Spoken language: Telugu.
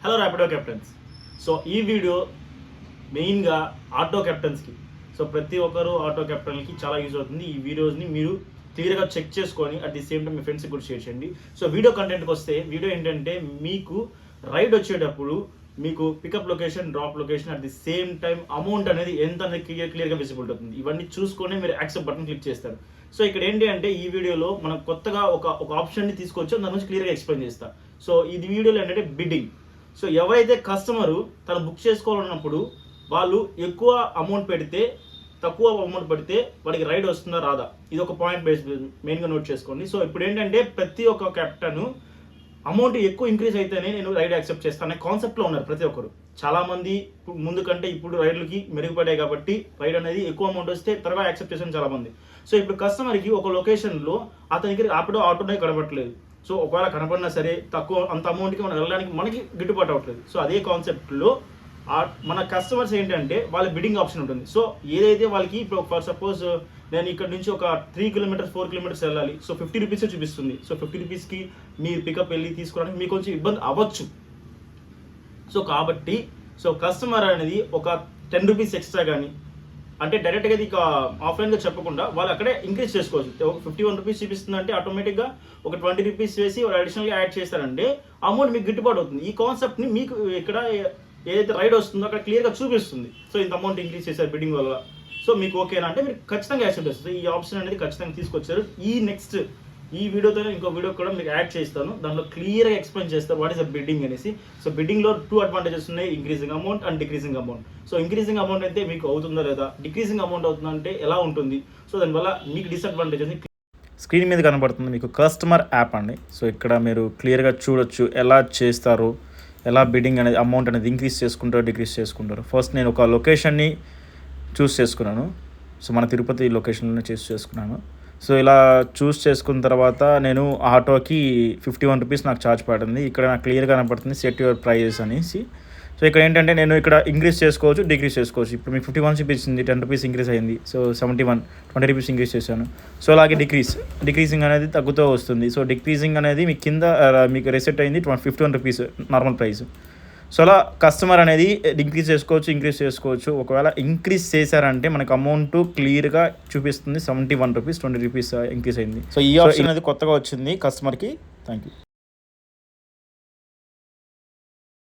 Hello Rapido captains. సో ఈ వీడియో మెయిన్గా ఆటో కెప్టెన్స్కి. సో ప్రతి ఒక్కరు ఆటో కెప్టెన్కి చాలా యూజ్ అవుతుంది. ఈ వీడియోస్ని మీరు క్లియర్గా చెక్ చేసుకొని అట్ ది సేమ్ టైం మీ ఫ్రెండ్స్కి కూడా షేర్ చేయండి. సో వీడియో కంటెంట్కి వస్తే, వీడియో ఏంటంటే మీకు రైడ్ వచ్చేటప్పుడు మీకు pickup location, drop location at the same time amount అనేది ఎంత అనేది క్లియర్గా విజిబుల్ అవుతుంది. ఇవన్నీ చూసుకొని మీరు యాక్సెప్ట్ బటన్ క్లిక్ చేస్తారు. సో ఇక్కడ ఏంటి అంటే ఈ వీడియోలో మనం కొత్తగా ఒక ఆప్షన్ని తీసుకొచ్చి దాని గురించి క్లియర్గా ఎక్స్ప్లెయిన్ చేస్తాం. సో ఇది వీడియోలో ఏంటంటే బిడ్డింగ్. సో ఎవరైతే కస్టమరు తను బుక్ చేసుకోవాలన్నప్పుడు వాళ్ళు ఎక్కువ అమౌంట్ పెడితే, తక్కువ అమౌంట్ పెడితే వాడికి రైడ్ వస్తుందా రాదా, ఇది ఒక పాయింట్ బేస్ మెయిన్గా నోట్ చేసుకోండి. సో ఇప్పుడు ఏంటంటే ప్రతి ఒక్క కెప్టెన్ అమౌంట్ ఎక్కువ ఇంక్రీజ్ అయితేనే నేను రైడ్ యాక్సెప్ట్ చేస్తాను అనే కాన్సెప్ట్లో ఉన్నారు ప్రతి ఒక్కరు. చాలామంది ముందు కంటే ఇప్పుడు రైడ్లకి మెరుగుపడాయి కాబట్టి రైడ్ అనేది ఎక్కువ అమౌంట్ వస్తే త్వరగా యాక్సెప్ట్ చేసిన చాలామంది. సో ఇప్పుడు కస్టమర్కి ఒక లొకేషన్లో అతనికి ఆటోనే కనబడట్లేదు. సో ఒకవేళ కనపడినా సరే అంత అమౌంట్కి మనం వెళ్ళడానికి మనకి గిట్టుబాటు అవ్వట్లేదు. సో అదే కాన్సెప్ట్లో మన కస్టమర్స్ ఏంటంటే వాళ్ళ బిడ్డింగ్ ఆప్షన్ ఉంటుంది. సో ఏదైతే వాళ్ళకి ఇప్పుడు ఫర్ సపోజ్ నేను ఇక్కడ నుంచి ఒక 3 కిలోమీటర్స్ 4 కిలోమీటర్స్ వెళ్ళాలి. సో 50 రూపీస్ చూపిస్తుంది. సో 50 రూపీస్కి మీరు పికప్ వెళ్ళి తీసుకోవడానికి మీకు కొంచెం ఇబ్బంది అవ్వచ్చు. సో కాబట్టి కస్టమర్ అనేది ఒక 10 రూపీస్ ఎక్స్ట్రా కానీ, అంటే డైరెక్ట్గా ఇది ఆఫ్లైన్గా చెప్పకుండా వాళ్ళు అక్కడే ఇంక్రీజ్ చేసుకోవచ్చు. 51 రూపీస్ చూపిస్తుందంటే ఆటోమేటిక్గా ఒక 20 రూపీస్ వేసి వాళ్ళు అడిషనల్గా యాడ్ చేస్తారంటే అమౌంట్ మీకు గిట్టుబాటు అవుతుంది. ఈ కాన్సెప్ట్ని మీకు ఇక్కడ ఏదైతే రైడ్ వస్తుందో అక్కడ క్లియర్గా చూపిస్తుంది. సో ఇంత అమౌంట్ ఇంక్రీజ్ చేశారు బిడ్డింగ్ వల్ల, సో మీకు ఓకేనా అంటే మీరు ఖచ్చితంగా యాక్సెప్ట్ చేస్తారు. ఈ ఆప్షన్ అనేది ఖచ్చితంగా తీసుకొచ్చారు. ఈ వీడియోతో ఇంకో వీడియో కూడా మీకు యాడ్ చేస్తాను. దాంట్లో క్లియర్గా ఎక్స్ప్లెయిన్ చేస్తారు వాట్ ఈస్ అ బిడ్డింగ్ అనేసి. సో బిడ్డింగ్లో 2 అడ్వాంటేజెస్ ఉన్నాయి, increasing amount and decreasing amount. So increasing amount అయితే మీకు అవుతుందా లేదా, డిక్రీజింగ్ అమౌంట్ అవుతుందంటే ఎలా ఉంటుంది, సో దానివల్ల మీకు డిసడ్వాంటేజెస్ స్క్రీన్ మీద కనబడుతుంది మీకు కస్టమర్ యాప్ అండి. సో ఇక్కడ మీరు క్లియర్గా చూడొచ్చు ఎలా చేస్తారు, ఎలా బిడ్డింగ్ అనేది అమౌంట్ అనేది ఇంక్రీజ్ చేసుకుంటారో డిక్రీజ్ చేసుకుంటారు. ఫస్ట్ నేను ఒక లొకేషన్ని చూస్ చేసుకున్నాను. సో మన తిరుపతి లొకేషన్లోనే చేసుకున్నాను. సో ఇలా చూస్ చేసుకున్న తర్వాత నేను ఆటోకి 51 రూపీస్ నాకు ఛార్జ్ పడింది. ఇక్కడ నాకు క్లియర్గా కనపడుతుంది సెట్ యువర్ ప్రైజెస్ అనేసి. సో ఇక్కడ ఏంటంటే నేను ఇక్కడ ఇంక్రీజ్ చేసుకోవచ్చు, డిక్రీజ్ చేసుకోవచ్చు. ఇప్పుడు మీకు 51 చూపించింది, 10 రూపీస్ ఇంక్రీజ్ అయింది. సో 71, 20 రూపీస్ ఇంక్రీజ్ చేశాను. సో అలాగే డిక్రీజింగ్ అనేది తగ్గుతూ వస్తుంది. సో డిక్రీజింగ్ అనేది మీకు కింద మీకు రిసెట్ అయింది 51 రూపీస్ నార్మల్ ప్రైస్. సో అలా కస్టమర్ అనేది ఇంక్రీజ్ చేసుకోవచ్చు. ఒకవేళ ఇంక్రీజ్ చేశారంటే మనకు అమౌంట్ క్లియర్గా చూపిస్తుంది 71 రూపీస్, 20 రూపీస్ ఇంక్రీజ్ అయింది. సో ఈ ఆప్షన్ అనేది కొత్తగా వచ్చింది కస్టమర్కి. Thank you.